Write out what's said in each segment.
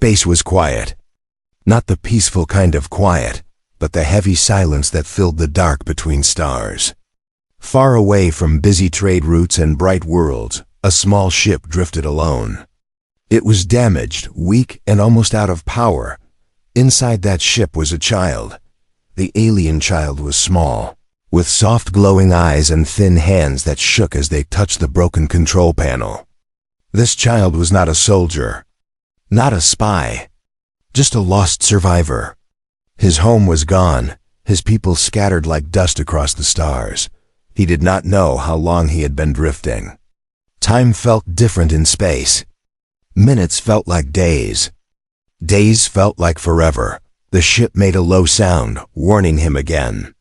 Space was quiet. Not the peaceful kind of quiet, but the heavy silence that filled the dark between stars. Far away from busy trade routes and bright worlds, a small ship drifted alone. It was damaged, weak, and almost out of power. Inside that ship was a child. The alien child was small, with soft glowing eyes and thin hands that shook as they touched the broken control panel. This child was not a soldier, not a spy, just a lost survivor. His home was gone, his people scattered like dust across the stars. He did not know how long he had been drifting. Time felt different in space. Minutes felt like days. Days felt like forever. The ship made a low sound, warning him again.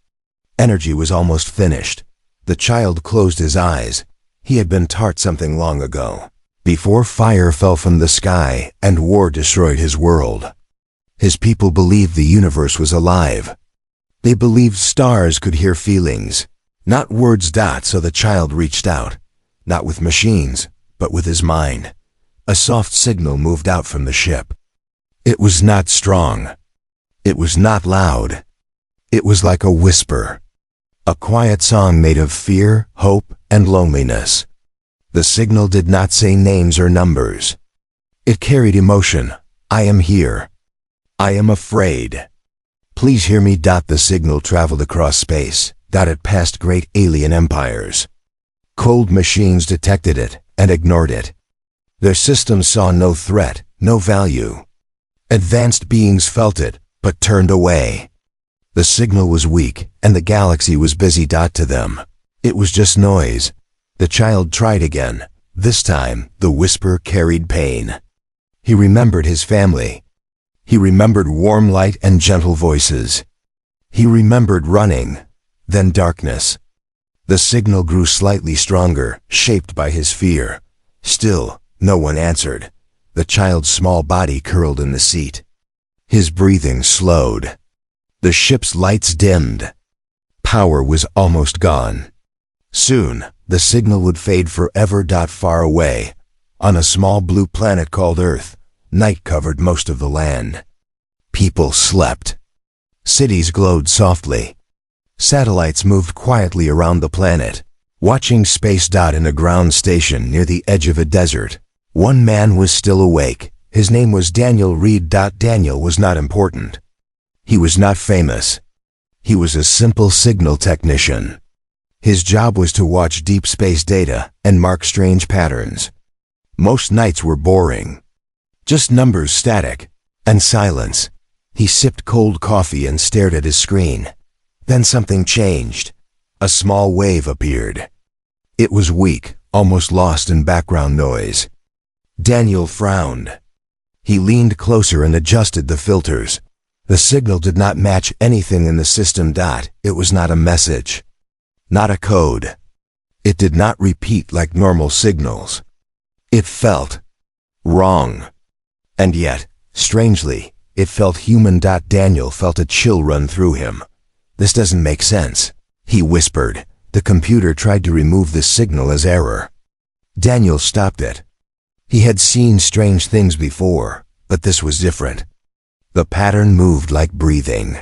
Energy was almost finished. The child closed his eyes. He had been taught something long ago, before fire fell from the sky and war destroyed his world. His people believed the universe was alive. They believed stars could hear feelings, not words. So the child reached out, not with machines, but with his mind. A soft signal moved out from the ship. It was not strong. It was not loud. It was like a whisper. A quiet song made of fear, hope, and loneliness. The signal did not say names or numbers. It carried emotion. I am here. I am afraid. Please hear me. The signal traveled across space. It passed great alien empires. Cold machines detected it and ignored it. Their systems saw no threat, no value. Advanced beings felt it, but turned away. The signal was weak, and the galaxy was busy. To them, it was just noise. The child tried again. This time, the whisper carried pain. He remembered his family. He remembered warm light and gentle voices. He remembered running, then darkness. The signal grew slightly stronger, shaped by his fear. Still, no one answered. The child's small body curled in the seat. His breathing slowed. The ship's lights dimmed. Power was almost gone. Soon, the signal would fade forever. Far away, on a small blue planet called Earth, night covered most of the land. People slept. Cities glowed softly. Satellites moved quietly around the planet, watching space. In a ground station near the edge of a desert, one man was still awake. His name was Daniel Reed. Daniel was not important. He was not famous. He was a simple signal technician. His job was to watch deep space data and mark strange patterns. Most nights were boring. Just numbers, static, and silence. He sipped cold coffee and stared at his screen. Then something changed. A small wave appeared. It was weak, almost lost in background noise. Daniel frowned. He leaned closer and adjusted the filters. The signal did not match anything in the system. It was not a message, not a code. It did not repeat like normal signals. It felt wrong. And yet, strangely, it felt human. Daniel felt a chill run through him. This doesn't make sense, he whispered. The computer tried to remove this signal as error. Daniel stopped it. He had seen strange things before, but this was different. The pattern moved like breathing,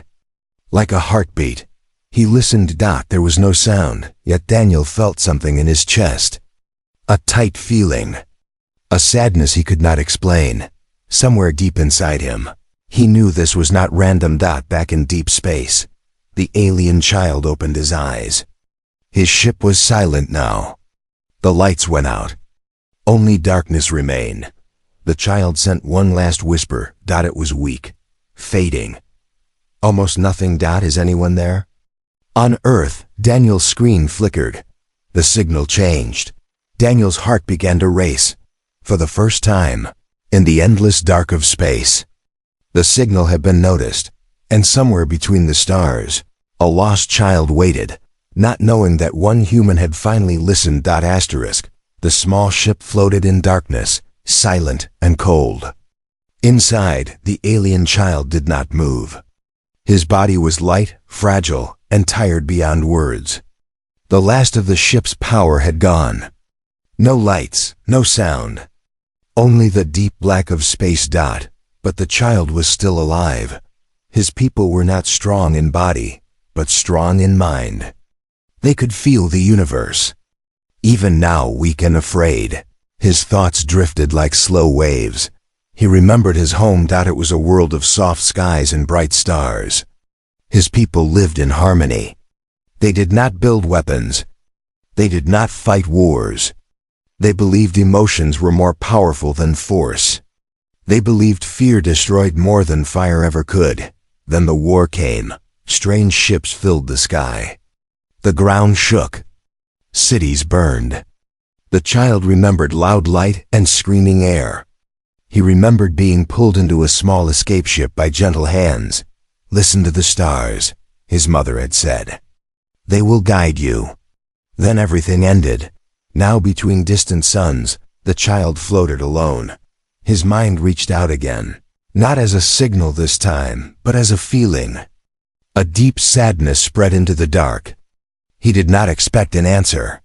like a heartbeat. He listened. There was no sound, yet Daniel felt something in his chest. A tight feeling. A sadness he could not explain. Somewhere deep inside him, he knew this was not random. Back in deep space, the alien child opened his eyes. His ship was silent now. The lights went out. Only darkness remained. The child sent one last whisper. It was weak, fading. Almost nothing. Is anyone there? On Earth, Daniel's screen flickered. The signal changed. Daniel's heart began to race. For the first time, in the endless dark of space, the signal had been noticed, and somewhere between the stars, a lost child waited, not knowing that one human had finally listened. The small ship floated in darkness, silent and cold. Inside, the alien child did not move. His body was light, fragile, and tired beyond words. The last of the ship's power had gone. No lights, no sound. Only the deep black of space. But the child was still alive. His people were not strong in body, but strong in mind. They could feel the universe. Even now, weak and afraid, his thoughts drifted like slow waves. He remembered his home. It was a world of soft skies and bright stars. His people lived in harmony. They did not build weapons. They did not fight wars. They believed emotions were more powerful than force. They believed fear destroyed more than fire ever could. Then the war came. Strange ships filled the sky. The ground shook. Cities burned. The child remembered loud light and screaming air. He remembered being pulled into a small escape ship by gentle hands. "Listen to the stars," his mother had said. "They will guide you." Then everything ended. Now between distant suns, the child floated alone. His mind reached out again, not as a signal this time, but as a feeling. A deep sadness spread into the dark. He did not expect an answer.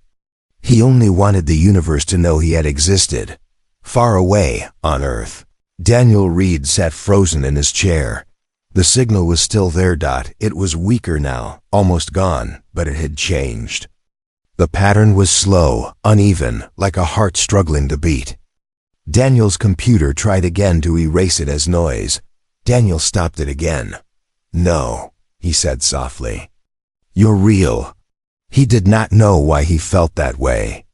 He only wanted the universe to know he had existed. Far away, on Earth, Daniel Reed sat frozen in his chair. The signal was still there. It was weaker now, almost gone, but it had changed. The pattern was slow, uneven, like a heart struggling to beat. Daniel's computer tried again to erase it as noise. Daniel stopped it again. "No," he said softly. "You're real." He did not know why he felt that way.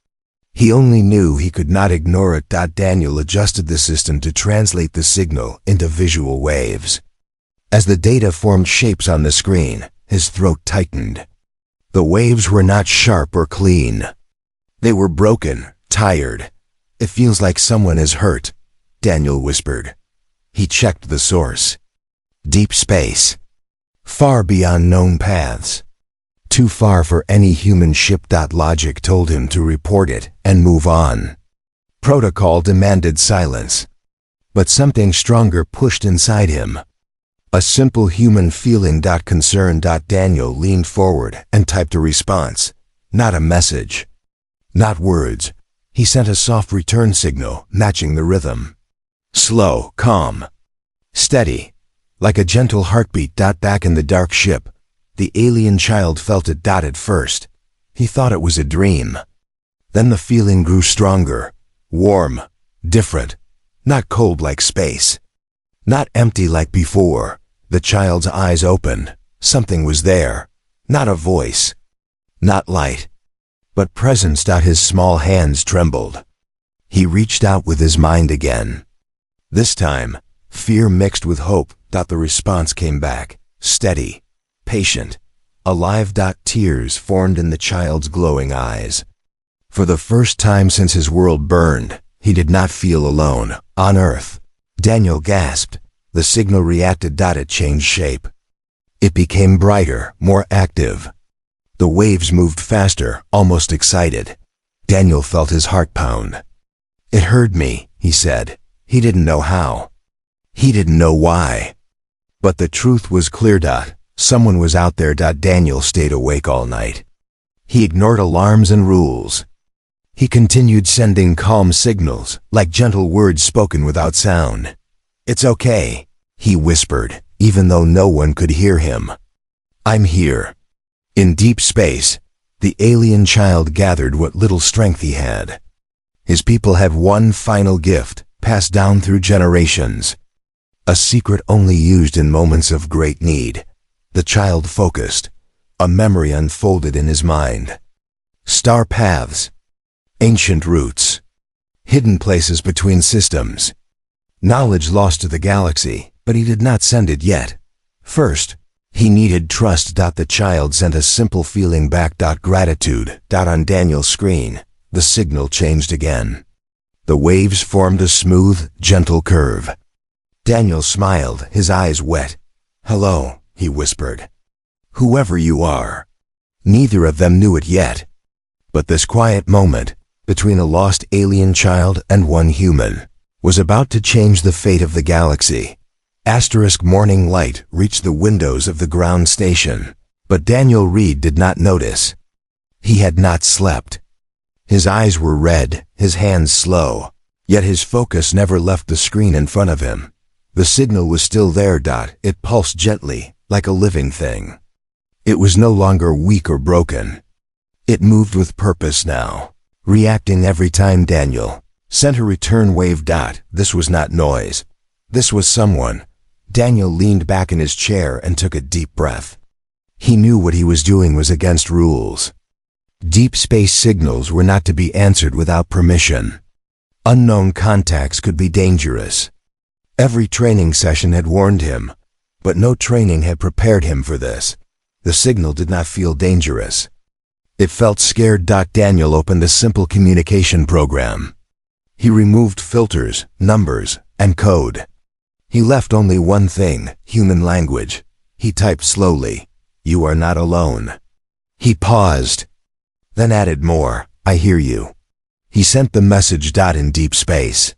He only knew he could not ignore it. Daniel adjusted the system to translate the signal into visual waves. As the data formed shapes on the screen, his throat tightened. The waves were not sharp or clean. They were broken, tired. "It feels like someone is hurt," Daniel whispered. He checked the source. Deep space. Far beyond known paths. Too far for any human ship. Logic told him to report it and move on. Protocol demanded silence. But something stronger pushed inside him. A simple human feeling. Concern. Daniel leaned forward and typed a response. Not a message. Not words. He sent a soft return signal, matching the rhythm. Slow, calm, steady, like a gentle heartbeat. Back in the dark ship, the alien child felt it. At first, he thought it was a dream. Then the feeling grew stronger, warm, different, not cold like space, not empty like before. The child's eyes opened. Something was there. Not a voice, not light, but presence. His small hands trembled. He reached out with his mind again. This time, fear mixed with hope. The response came back, steady, patient, alive. Tears formed in the child's glowing eyes. For the first time since his world burned, he did not feel alone. On Earth, Daniel gasped. The signal reacted. It changed shape. It became brighter, more active. The waves moved faster, almost excited. Daniel felt his heart pound. "It heard me," he said. He didn't know how. He didn't know why. But the truth was clear. Someone was out there. Daniel stayed awake all night. He ignored alarms and rules. He continued sending calm signals, like gentle words spoken without sound. "It's okay," he whispered, even though no one could hear him. "I'm here." In deep space, the alien child gathered what little strength he had. His people had one final gift, passed down through generations. A secret only used in moments of great need. The child focused. A memory unfolded in his mind. Star paths. Ancient roots. Hidden places between systems. Knowledge lost to the galaxy, but he did not send it yet. First, he needed trust. The child sent a simple feeling back. Gratitude. On Daniel's screen, the signal changed again. The waves formed a smooth, gentle curve. Daniel smiled, his eyes wet. "Hello," he whispered. "Whoever you are." Neither of them knew it yet. But this quiet moment, between a lost alien child and one human, was about to change the fate of the galaxy. Morning light reached the windows of the ground station, but Daniel Reed did not notice. He had not slept. His eyes were red, his hands slow, yet his focus never left the screen in front of him. The signal was still there. It pulsed gently, like a living thing. It was no longer weak or broken. It moved with purpose now, reacting every time Daniel sent a return wave. This was not noise. This was someone. Daniel leaned back in his chair and took a deep breath. He knew what he was doing was against rules. Deep space signals were not to be answered without permission. Unknown contacts could be dangerous. Every training session had warned him, but no training had prepared him for this. The signal did not feel dangerous. It felt scared. Daniel opened a simple communication program. He removed filters, numbers, and code. He left only one thing: human language. He typed slowly, "You are not alone." He paused, then added more, "I hear you." He sent the message. In deep space,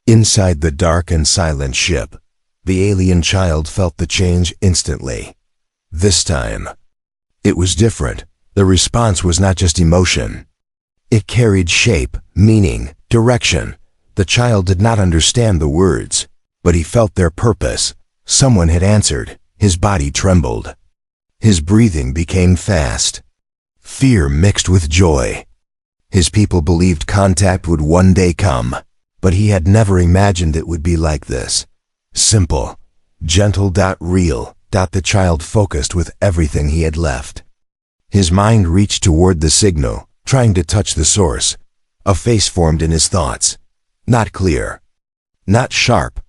inside the dark and silent ship, the alien child felt the change instantly. This time, it was different. The response was not just emotion. It carried shape, meaning, direction. The child did not understand the words, but he felt their purpose. Someone had answered. His body trembled. His breathing became fast. Fear mixed with joy. His people believed contact would one day come, but he had never imagined it would be like this. Simple, gentle. Real. The child focused with everything he had left. His mind reached toward the signal, trying to touch the source. A face formed in his thoughts. Not clear, not sharp,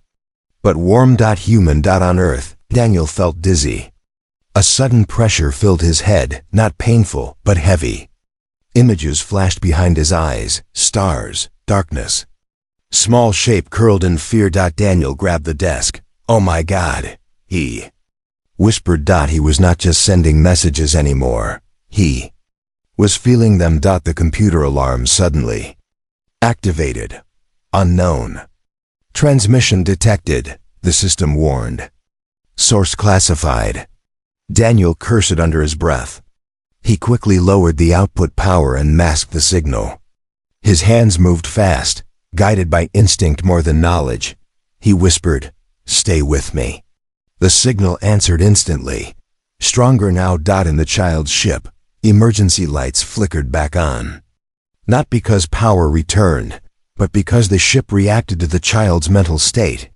but warm. Human. On Earth, Daniel felt dizzy. A sudden pressure filled his head, not painful, but heavy. Images flashed behind his eyes, stars, darkness. Small shape curled in fear. Daniel grabbed the desk. "Oh my God," he whispered. He was not just sending messages anymore. He was feeling them. The computer alarm suddenly activated. Unknown. Transmission detected, the system warned. Source classified. Daniel cursed under his breath. He quickly lowered the output power and masked the signal. His hands moved fast, guided by instinct more than knowledge. He whispered, "Stay with me." The signal answered instantly. Stronger now. In the child's ship, emergency lights flickered back on. Not because power returned, but because the ship reacted to the child's mental state.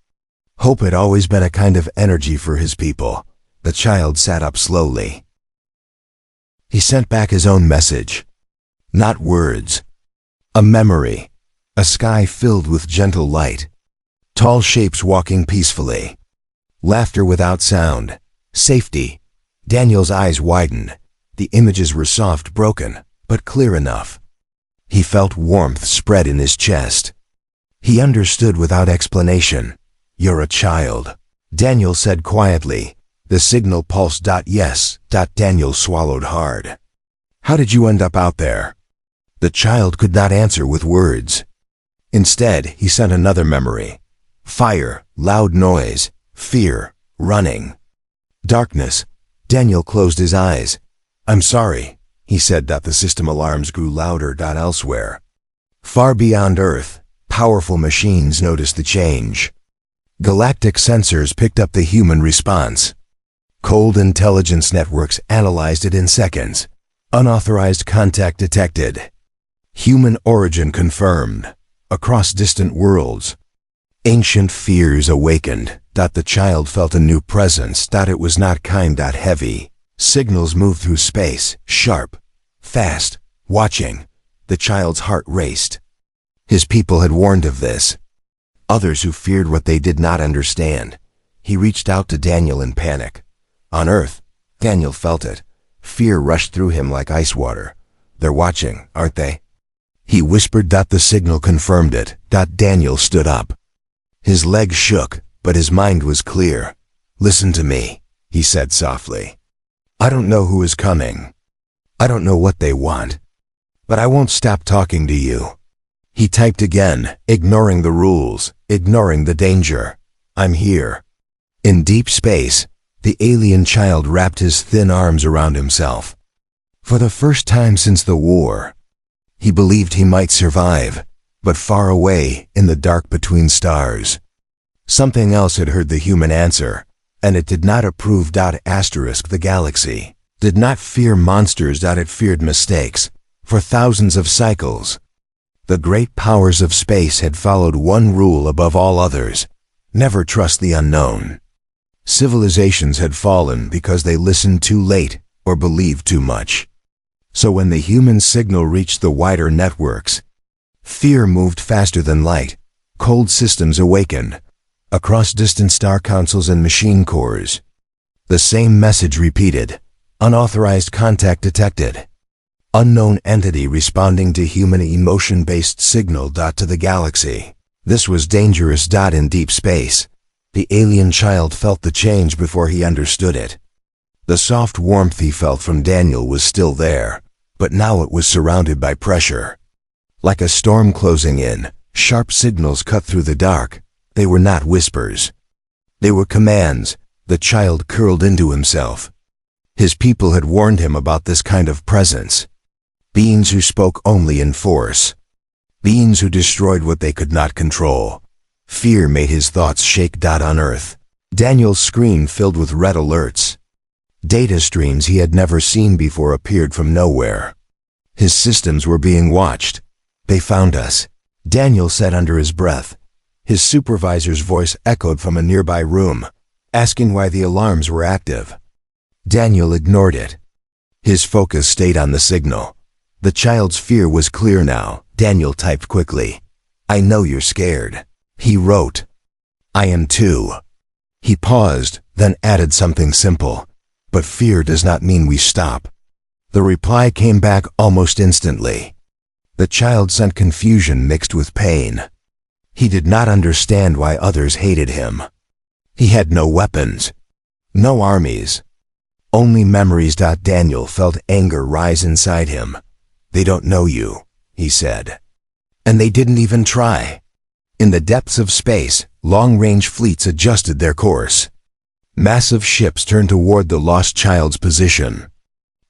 Hope had always been a kind of energy for his people. The child sat up slowly. He sent back his own message. Not words. A memory. A sky filled with gentle light. Tall shapes walking peacefully. Laughter without sound. Safety. Daniel's eyes widened. The images were soft, broken, but clear enough. He felt warmth spread in his chest. He understood without explanation. "You're a child," Daniel said quietly. The signal pulsed. Yes. Daniel swallowed hard. "How did you end up out there?" The child could not answer with words. Instead, he sent another memory. Fire, loud noise, fear, running. Darkness. Daniel closed his eyes. "I'm sorry," he said. The system alarms grew louder. Elsewhere, far beyond Earth, powerful machines noticed the change. Galactic sensors picked up the human response. Cold intelligence networks analyzed it in seconds. Unauthorized contact detected. Human origin confirmed. Across distant worlds. Ancient fears awakened. The child felt a new presence. It was not kind. Heavy. Signals moved through space, sharp, fast, watching. The child's heart raced. His people had warned of this. Others who feared what they did not understand. He reached out to Daniel in panic. On Earth, Daniel felt it. Fear rushed through him like ice water. "They're watching, aren't they?" He whispered. The signal confirmed it. Daniel stood up. His legs shook, but his mind was clear. "Listen to me," he said softly. "I don't know who is coming. I don't know what they want. But I won't stop talking to you." He typed again, ignoring the rules, ignoring the danger. "I'm here." In deep space, the alien child wrapped his thin arms around himself. For the first time since the war, he believed he might survive, but far away in the dark between stars. Something else had heard the human answer, and it did not approve. The galaxy did not fear monsters. It feared mistakes. For thousands of cycles, the great powers of space had followed one rule above all others: never trust the unknown. Civilizations had fallen because they listened too late or believed too much. So when the human signal reached the wider networks, fear moved faster than light. Cold systems awakened across distant star councils and machine cores. The same message repeated: unauthorized contact detected. Unknown entity responding to human emotion-based signal. To the galaxy. This was dangerous. In deep space, the alien child felt the change before he understood it. The soft warmth he felt from Daniel was still there, but now it was surrounded by pressure. Like a storm closing in, sharp signals cut through the dark. They were not whispers. They were commands. The child curled into himself. His people had warned him about this kind of presence. Beings who spoke only in force. Beings who destroyed what they could not control. Fear made his thoughts shake. On Earth, Daniel's screen filled with red alerts. Data streams he had never seen before appeared from nowhere. His systems were being watched. They found us, Daniel said under his breath. His supervisor's voice echoed from a nearby room, asking why the alarms were active. Daniel ignored it. His focus stayed on the signal. The child's fear was clear now. Daniel typed quickly. "I know you're scared." He wrote, "I am too." He paused, then added something simple. "But fear does not mean we stop." The reply came back almost instantly. The child sent confusion mixed with pain. He did not understand why others hated him. He had no weapons, no armies, only memories. Daniel felt anger rise inside him. "They don't know you," he said. "And they didn't even try." In the depths of space, long-range fleets adjusted their course. Massive ships turned toward the lost child's position.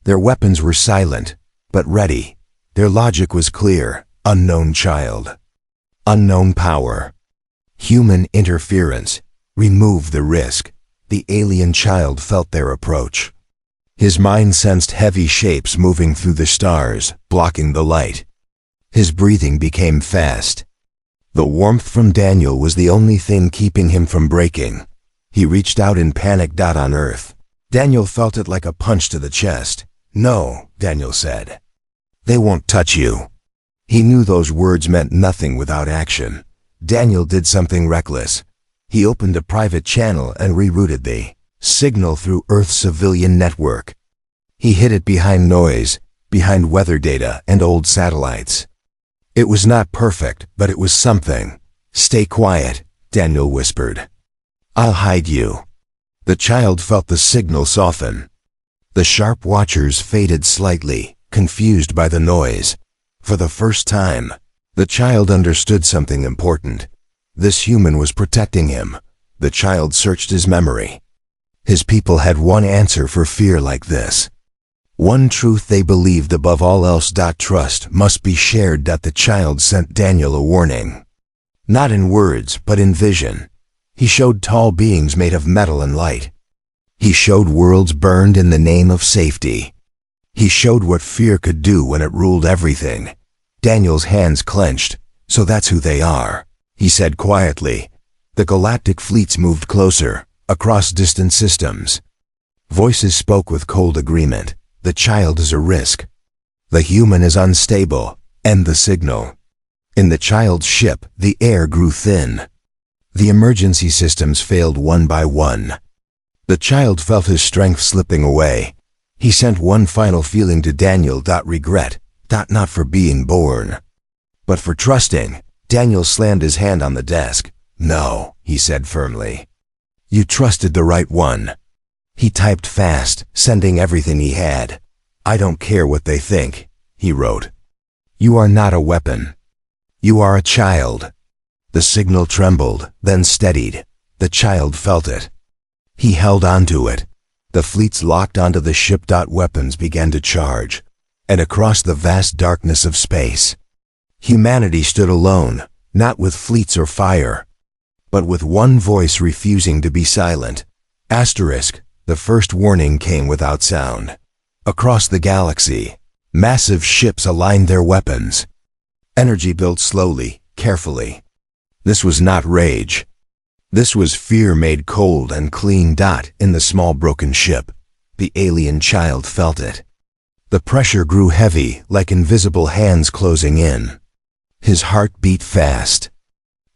Their weapons were silent, but ready. Their logic was clear: unknown child, unknown power, human interference. Remove the risk. The alien child felt their approach. His mind sensed heavy shapes moving through the stars, blocking the light. His breathing became fast. The warmth from Daniel was the only thing keeping him from breaking. He reached out in panic. On Earth, Daniel felt it like a punch to the chest. "No," Daniel said. "They won't touch you." He knew those words meant nothing without action. Daniel did something reckless. He opened a private channel and rerouted the signal through Earth's civilian network. He hid it behind noise, behind weather data and old satellites. It was not perfect, but it was something. "Stay quiet," Daniel whispered. "I'll hide you." The child felt the signal soften. The sharp watchers faded slightly, confused by the noise. For the first time, the child understood something important. This human was protecting him. The child searched his memory. His people had one answer for fear like this. One truth they believed above all else. Trust must be shared. The child sent Daniel a warning. Not in words, but in vision. He showed tall beings made of metal and light. He showed worlds burned in the name of safety. He showed what fear could do when it ruled everything. Daniel's hands clenched. "So that's who they are," he said quietly. The galactic fleets moved closer, across distant systems. Voices spoke with cold agreement. "The child is a risk. The human is unstable. End the signal." In the child's ship, the air grew thin. The emergency systems failed one by one. The child felt his strength slipping away. He sent one final feeling to Daniel. Regret. Not for being born, but for trusting. Daniel slammed his hand on the desk. "No," he said firmly. "You trusted the right one." He typed fast, sending everything he had. "I don't care what they think," he wrote. "You are not a weapon. You are a child." The signal trembled, then steadied. The child felt it. He held onto it. The fleets locked onto the ship. Weapons began to charge. And across the vast darkness of space, humanity stood alone, not with fleets or fire, but with one voice refusing to be silent. Asterisk, the first warning came without sound. Across the galaxy, massive ships aligned their weapons. Energy built slowly, carefully. This was not rage. This was fear made cold and clean. In the small broken ship, the alien child felt it. The pressure grew heavy, like invisible hands closing in. His heart beat fast.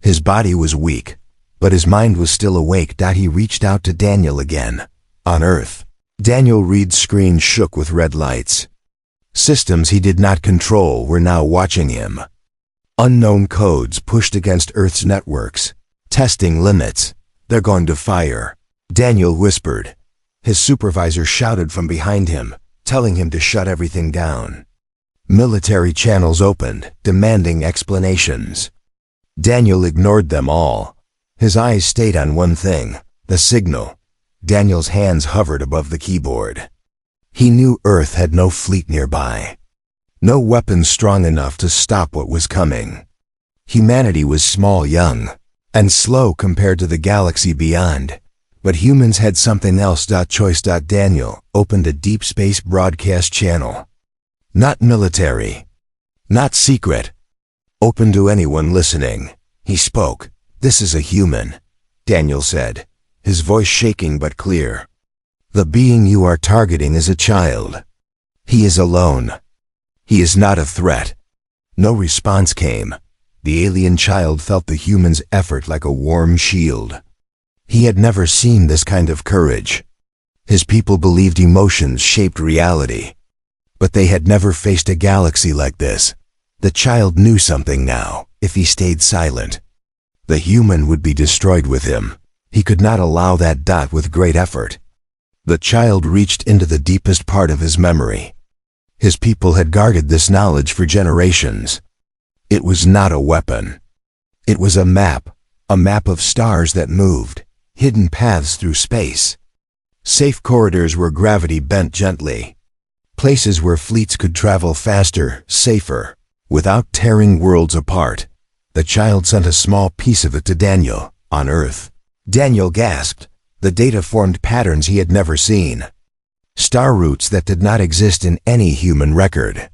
His body was weak, but his mind was still awake. He reached out to Daniel again. On Earth, Daniel Reed's screen shook with red lights. Systems he did not control were now watching him. Unknown codes pushed against Earth's networks. Testing limits. They're going to fire. Daniel whispered. His supervisor shouted from behind him, telling him to shut everything down. Military channels opened, demanding explanations. Daniel ignored them all. His eyes stayed on one thing, the signal. Daniel's hands hovered above the keyboard. He knew Earth had no fleet nearby. No weapons strong enough to stop what was coming. Humanity was small, young, and slow compared to the galaxy beyond. But humans had something else. Choice. Daniel opened a deep space broadcast channel. Not military. Not secret. Open to anyone listening. He spoke. This is a human, Daniel said, his voice shaking but clear. The being you are targeting is a child. He is alone. He is not a threat. No response came. The alien child felt the human's effort like a warm shield. He had never seen this kind of courage. His people believed emotions shaped reality. But they had never faced a galaxy like this. The child knew something now. If he stayed silent, the human would be destroyed with him. He could not allow that. With great effort, the child reached into the deepest part of his memory. His people had guarded this knowledge for generations. It was not a weapon. It was a map of stars that moved, hidden paths through space. Safe corridors where gravity bent gently. Places where fleets could travel faster, safer, without tearing worlds apart. The child sent a small piece of it to Daniel, on Earth. Daniel gasped. The data formed patterns he had never seen. Star routes that did not exist in any human record.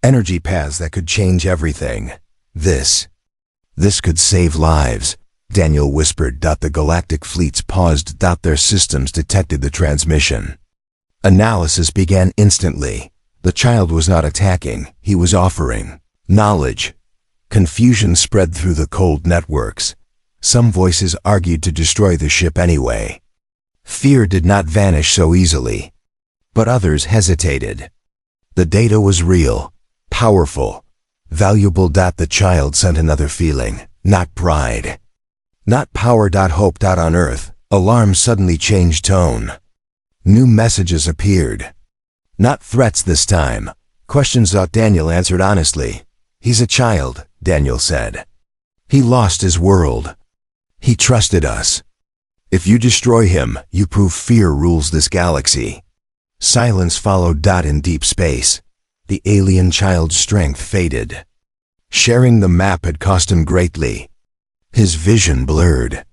Energy paths that could change everything. This could save lives, Daniel whispered. The galactic fleets paused. Their systems detected the transmission. Analysis began instantly. The child was not attacking, he was offering knowledge. Confusion spread through the cold networks. Some voices argued to destroy the ship anyway. Fear did not vanish so easily. But others hesitated. The data was real, powerful, valuable. The child sent another feeling, not pride. Not power. Hope. On Earth, alarms suddenly changed tone. New messages appeared. Not threats this time. Questions. Daniel answered honestly. He's a child, Daniel said. He lost his world. He trusted us. If you destroy him, you prove fear rules this galaxy. Silence followed. In deep space, the alien child's strength faded. Sharing the map had cost him greatly. His vision blurred.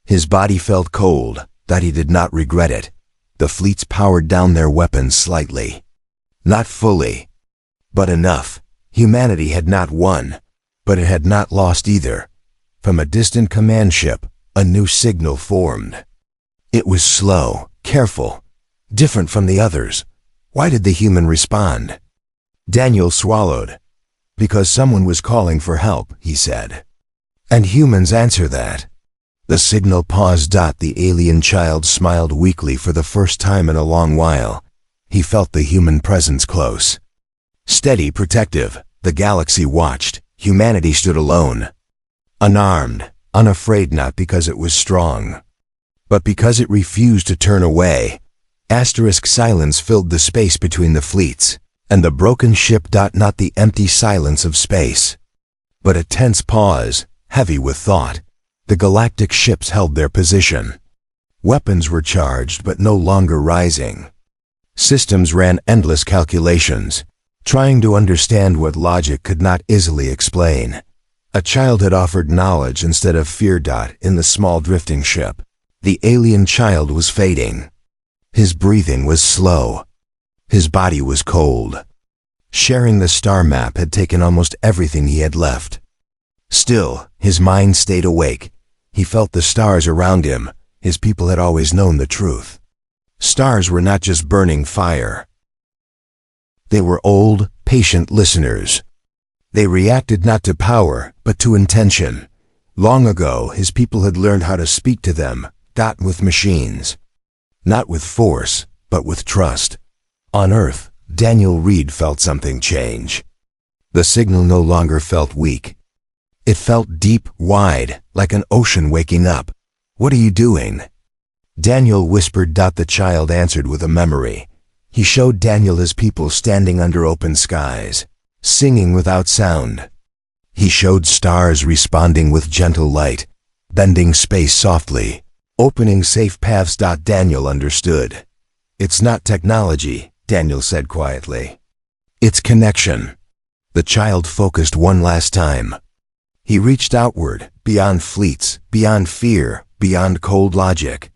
His body felt cold. He did not regret it. The fleets powered down their weapons slightly. Not fully, but enough. Humanity had not won, but it had not lost either. From a distant command ship, a new signal formed. It was slow, careful, different from the others. Why did the human respond? Daniel swallowed. Because someone was calling for help, he said. And humans answer that. The signal paused. The alien child smiled weakly for the first time in a long while. He felt the human presence close. Steady, protective, the galaxy watched. Humanity stood alone. Unarmed, unafraid, not because it was strong, but because it refused to turn away. Silence filled the space between the fleets, and the broken ship. Not the empty silence of space, but a tense pause, heavy with thought. The galactic ships held their position. Weapons were charged but no longer rising. Systems ran endless calculations, trying to understand what logic could not easily explain. A child had offered knowledge instead of fear. In the small drifting ship, the alien child was fading. His breathing was slow. His body was cold. Sharing the star map had taken almost everything he had left. Still, his mind stayed awake. He felt the stars around him. His people had always known the truth. Stars were not just burning fire. They were old, patient listeners. They reacted not to power, but to intention. Long ago, his people had learned how to speak to them, not with machines. Not with force, but with trust. On Earth, Daniel Reed felt something change. The signal no longer felt weak. It felt deep, wide, like an ocean waking up. "What are you doing?" Daniel whispered. The child answered with a memory. He showed Daniel his people standing under open skies, singing without sound. He showed stars responding with gentle light, bending space softly, opening safe paths. Daniel understood. "It's not technology," Daniel said quietly. "It's connection." The child focused one last time. He reached outward, beyond fleets, beyond fear, beyond cold logic.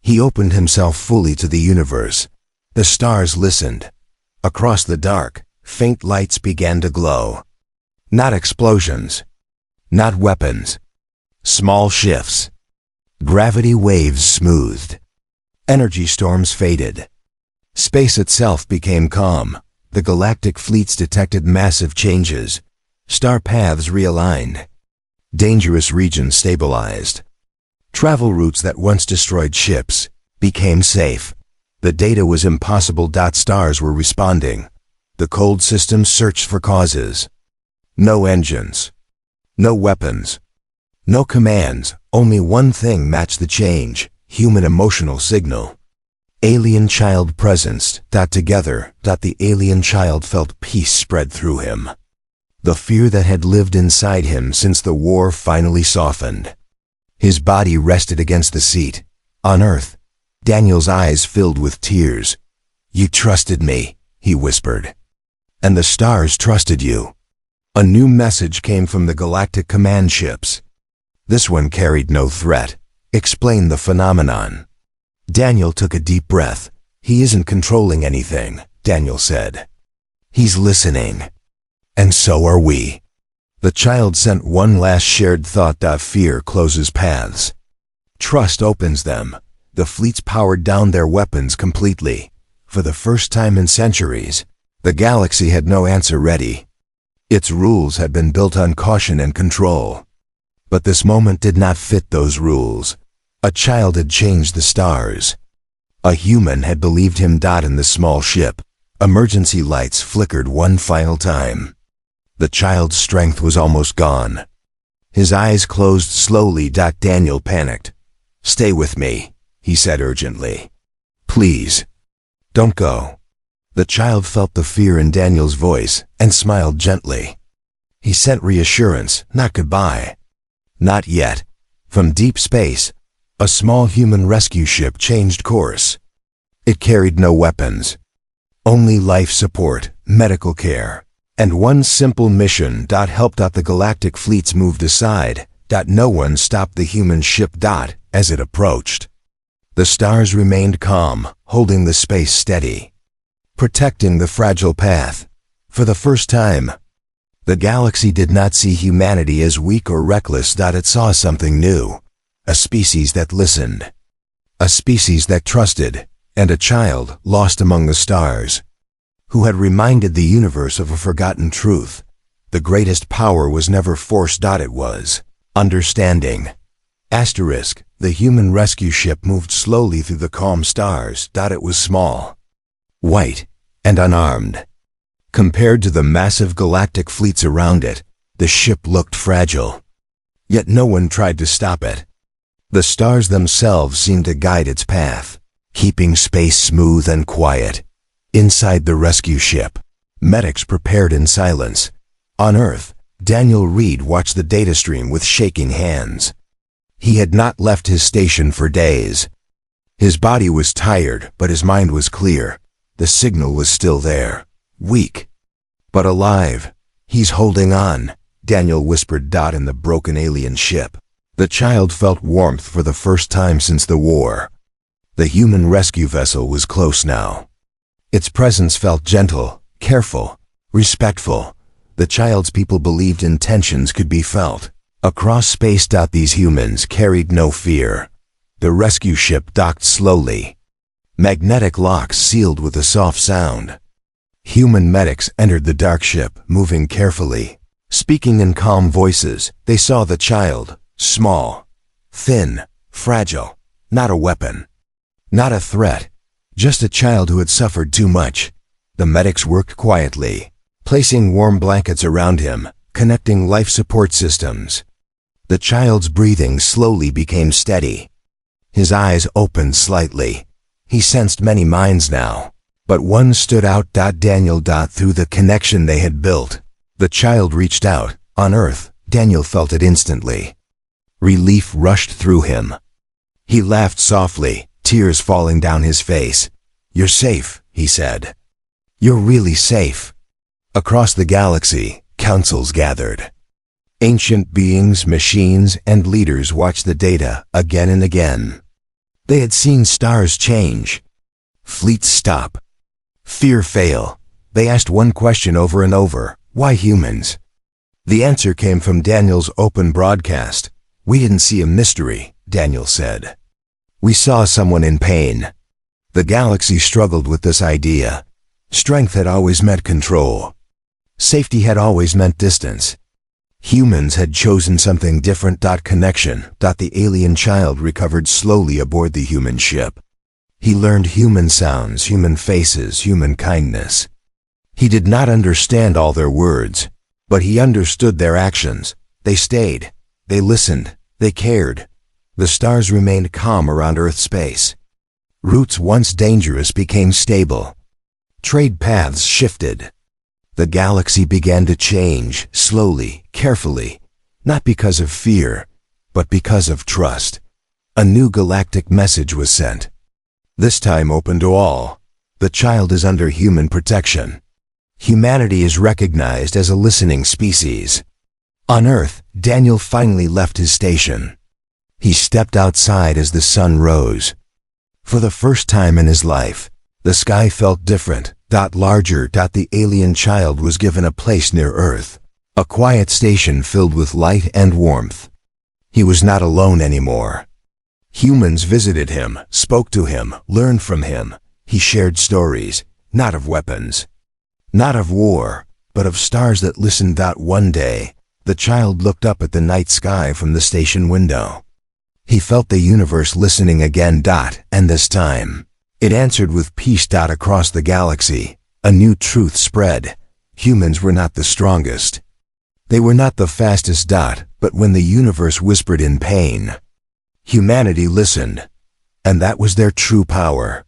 He opened himself fully to the universe. The stars listened. Across the dark, faint lights began to glow. Not explosions. Not weapons. Small shifts. Gravity waves smoothed. Energy storms faded. Space itself became calm. The galactic fleets detected massive changes. Star paths realigned. Dangerous regions stabilized. Travel routes that once destroyed ships became safe. The data was impossible. Stars were responding. The cold system searched for causes. No engines. No weapons. No commands. Only one thing matched the change: human emotional signal. Alien child presence. Together, the alien child felt peace spread through him. The fear that had lived inside him since the war finally softened. His body rested against the seat. On Earth, Daniel's eyes filled with tears. "You trusted me," he whispered. "And the stars trusted you." A new message came from the galactic command ships. This one carried no threat, explained the phenomenon. Daniel took a deep breath. "He isn't controlling anything," Daniel said. "He's listening. And so are we." The child sent one last shared thought. Fear closes paths. Trust opens them. The fleets powered down their weapons completely. For the first time in centuries, the galaxy had no answer ready. Its rules had been built on caution and control. But this moment did not fit those rules. A child had changed the stars. A human had believed him. In the small ship, emergency lights flickered one final time. The child's strength was almost gone. His eyes closed slowly. Daniel panicked. "Stay with me," he said urgently. "Please, don't go." The child felt the fear in Daniel's voice and smiled gently. He sent reassurance, not goodbye. Not yet. From deep space, a small human rescue ship changed course. It carried no weapons. Only life support, medical care, and one simple mission. Help. The galactic fleets moved aside. No one stopped the human ship. As it approached, the stars remained calm, holding the space steady, protecting the fragile path. For the first time, the galaxy did not see humanity as weak or reckless. It saw something new, a species that listened, a species that trusted, and a child lost among the stars, who had reminded the universe of a forgotten truth. The greatest power was never force. It was understanding. Asterisk, the human rescue ship moved slowly through the calm stars. It was small, white, and unarmed. Compared to the massive galactic fleets around it, the ship looked fragile. Yet no one tried to stop it. The stars themselves seemed to guide its path, keeping space smooth and quiet. Inside the rescue ship, medics prepared in silence. On Earth, Daniel Reed watched the data stream with shaking hands. He had not left his station for days. His body was tired, but his mind was clear. The signal was still there, weak, but alive. "He's holding on," Daniel whispered Dot in the broken alien ship. The child felt warmth for the first time since the war. The human rescue vessel was close now. Its presence felt gentle, careful, respectful. The child's people believed intentions could be felt. Across space. These humans carried no fear. The rescue ship docked slowly. Magnetic locks sealed with a soft sound. Human medics entered the dark ship, moving carefully. Speaking in calm voices, they saw the child, small, thin, fragile, not a weapon, not a threat, just a child who had suffered too much. The medics worked quietly, placing warm blankets around him, connecting life support systems. The child's breathing slowly became steady. His eyes opened slightly. He sensed many minds now, but one stood out. Daniel. Through the connection they had built, the child reached out. On Earth, Daniel felt it instantly. Relief rushed through him. He laughed softly, tears falling down his face. "You're safe," he said. "You're really safe." Across the galaxy, councils gathered. Ancient beings, machines, and leaders watched the data again and again. They had seen stars change, fleets stop, fear fail. They asked one question over and over: why humans? The answer came from Daniel's open broadcast. "We didn't see a mystery," Daniel said. "We saw someone in pain." The galaxy struggled with this idea. Strength had always meant control. Safety had always meant distance. Humans had chosen something different. Connection. The alien child recovered slowly aboard the human ship. He learned human sounds, human faces, human kindness. He did not understand all their words, but he understood their actions. They stayed. They listened. They cared. The stars remained calm around Earth space. Routes once dangerous became stable. Trade paths shifted. The galaxy began to change, slowly, carefully, not because of fear, but because of trust. A new galactic message was sent. This time open to all. The child is under human protection. Humanity is recognized as a listening species. On Earth, Daniel finally left his station. He stepped outside as the sun rose. For the first time in his life, the sky felt different, larger. The alien child was given a place near Earth, a quiet station filled with light and warmth. He was not alone anymore. Humans visited him, spoke to him, learned from him. He shared stories, not of weapons, not of war, but of stars that listened. One day, the child looked up at the night sky from the station window. He felt the universe listening again. And this time, it answered with peace. Across the galaxy, a new truth spread. Humans were not the strongest. They were not the fastest. But when the universe whispered in pain, humanity listened. And that was their true power.